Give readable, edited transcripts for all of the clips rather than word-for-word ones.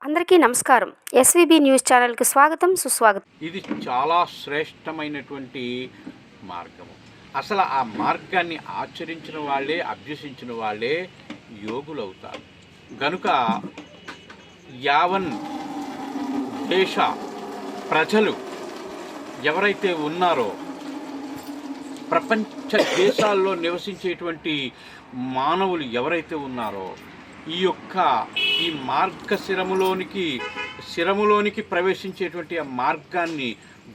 అందరికీ నమస్కారం. SVB news ఛానల్కి స్వాగతం, సుస్వాగతం. ఇది చాలా శ్రేష్టమైనటువంటి మార్గము. అసలు ఆ మార్గాన్ని ఆచరించిన వాళ్ళే, అభ్యసించిన వాళ్ళే యోగులవుతారు. గనుక యావన్ దేశ ప్రజలు ఎవరైతే ఉన్నారో, ప్రపంచ దేశాల్లో నివసించేటువంటి మానవులు ఎవరైతే ఉన్నారో, ఈ శిరములోనికి ప్రవేశించేటువంటి ఆ మార్గాన్ని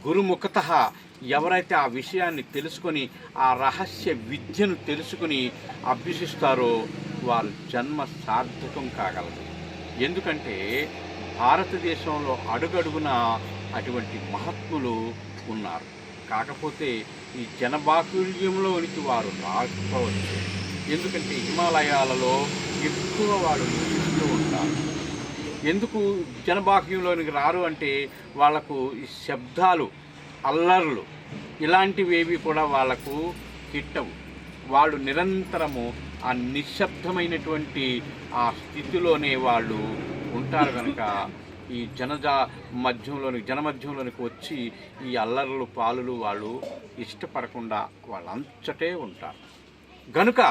గురుముఖతః ఎవరైతే ఆ విషయాన్ని తెలుసుకొని, ఆ రహస్య విద్యను తెలుసుకుని అభ్యసిస్తారో వారి జన్మ సార్థకం కాగలదు. ఎందుకంటే భారతదేశంలో అడుగడుగున అటువంటి మహాత్ములు ఉన్నారు. కాకపోతే ఈ జనబాహుల్యంలోనికి వారు రాకపోవచ్చు. ఎందుకంటే హిమాలయాలలో ఎక్కువ వాళ్ళు నివసిస్తూ ఉంటారు. ఎందుకు జనబాహ్యంలోనికి రారు అంటే వాళ్లకు ఈ శబ్దాలు, అల్లర్లు ఇలాంటివేవి కూడా వాళ్లకు కిట్టవు. వాళ్ళు నిరంతరము ఆ నిశ్శబ్దమైనటువంటి ఆ స్థితిలోనే వాళ్ళు ఉంటారు. కనుక ఈ జనమధ్యంలోనికి వచ్చి ఈ అల్లర్లు పాలులు వాళ్ళు ఇష్టపడకుండా వాళ్ళంతటే ఉంటారు. గనుక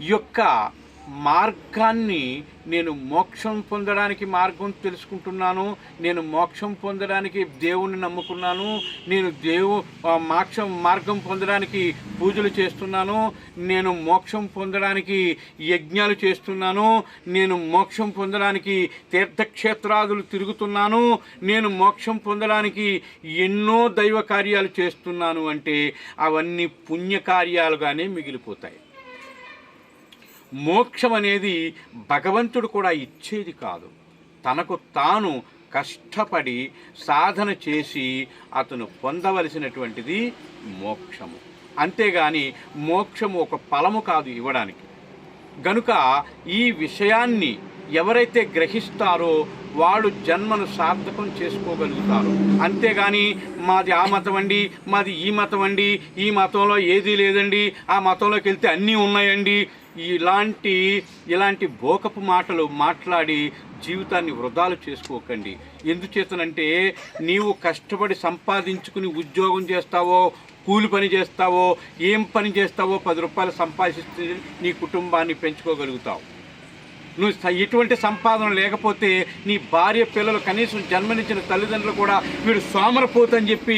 ఈ యొక్క మార్గాన్ని నేను మోక్షం పొందడానికి మార్గం తెలుసుకుంటున్నాను, నేను మోక్షం పొందడానికి దేవుణ్ణి నమ్ముకున్నాను, నేను మార్గం పొందడానికి పూజలు చేస్తున్నాను, నేను మోక్షం పొందడానికి యజ్ఞాలు చేస్తున్నాను, నేను మోక్షం పొందడానికి తీర్థక్షేత్రాదులు తిరుగుతున్నాను, నేను మోక్షం పొందడానికి ఎన్నో దైవ కార్యాలు చేస్తున్నాను అంటే అవన్నీ పుణ్యకార్యాలుగానే మిగిలిపోతాయి. మోక్షం అనేది భగవంతుడు కూడా ఇచ్చేది కాదు. తనకు తాను కష్టపడి సాధన చేసి అతను పొందవలసినటువంటిది మోక్షము. అంతేగాని మోక్షము ఒక ఫలము కాదు ఇవ్వడానికి. గనుక ఈ విషయాన్ని ఎవరైతే గ్రహిస్తారో వాళ్ళు జన్మను సార్థకం చేసుకోగలుగుతారు. అంతేగాని మాది ఆ మతం అండి, మాది ఈ మతం అండి, ఈ మతంలో ఏదీ లేదండి, ఆ మతంలోకి వెళ్తే అన్నీ ఉన్నాయండి, ఇలాంటి బోకపు మాటలు మాట్లాడి జీవితాన్ని వృధాలు చేసుకోకండి. ఎందుచేతనంటే నీవు కష్టపడి సంపాదించుకుని ఉద్యోగం చేస్తావో, కూలి పని చేస్తావో, ఏం పని చేస్తావో 10 రూపాయలు సంపాదిస్తే నీ కుటుంబాన్ని పెంచుకోగలుగుతావు. నువ్వు ఎటువంటి సంపాదన లేకపోతే నీ భార్య పిల్లలు, కనీసం జన్మనిచ్చిన తల్లిదండ్రులు కూడా వీడు సోమరపోతని చెప్పి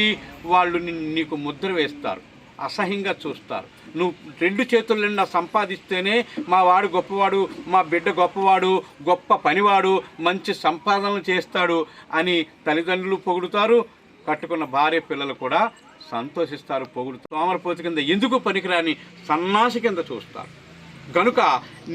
వాళ్ళు నీకు ముద్ర వేస్తారు, అసహ్యంగా చూస్తారు. నువ్వు 2 చేతుల నిండా సంపాదిస్తేనే మా వాడు గొప్పవాడు, మా బిడ్డ గొప్పవాడు, గొప్ప పనివాడు, మంచి సంపాదనలు చేస్తాడు అని తల్లిదండ్రులు పొగుడుతారు, కట్టుకున్న భార్య పిల్లలు కూడా సంతోషిస్తారు, పొగుడుతారు. సోమరపోతు కింద ఎందుకు పనికిరాని సన్నాసి కింద చూస్తారు. కనుక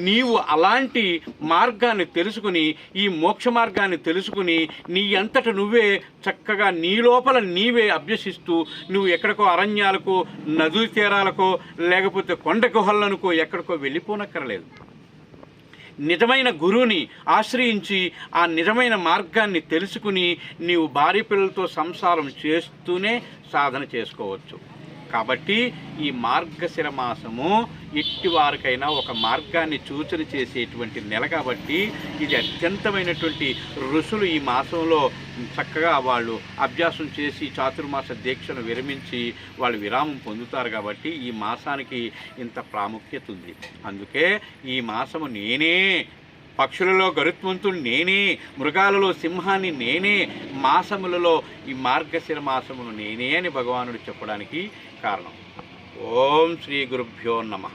నీవు అలాంటి మార్గాన్ని తెలుసుకుని, ఈ మోక్ష మార్గాన్ని తెలుసుకుని నీ అంతట నువ్వే చక్కగా నీ లోపల నీవే అభ్యసిస్తూ నువ్వు ఎక్కడికో అరణ్యాలకో, నదీ తీరాలకో, లేకపోతే కొండ గుహలనుకో ఎక్కడికో వెళ్ళిపోనక్కర్లేదు. నిజమైన గురువుని ఆశ్రయించి ఆ నిజమైన మార్గాన్ని తెలుసుకుని నీవు భార్య పిల్లలతో సంసారం చేస్తూనే సాధన చేసుకోవచ్చు. కాబట్టి ఈ మార్గశిర మాసము ఎట్టి వారికైనా ఒక మార్గాన్ని సూచన చేసేటువంటి నెల. కాబట్టి ఇది అత్యంతమైనటువంటి ఋషులు ఈ మాసంలో చక్కగా వాళ్ళు అభ్యాసం చేసి చాతుర్మాస దీక్షను విరమించి వాళ్ళు విరామం పొందుతారు. కాబట్టి ఈ మాసానికి ఇంత ప్రాముఖ్యత ఉంది. అందుకే ఈ మాసము నేనే, పక్షులలో గరుత్మంతుడు నేనే, మృగాలలో సింహాన్ని నేనే, మాసములలో ఈ మార్గశిర మాసమును నేనే అని భగవానుడు చెప్పడానికి కారణం. ఓం శ్రీ గురుభ్యో నమః.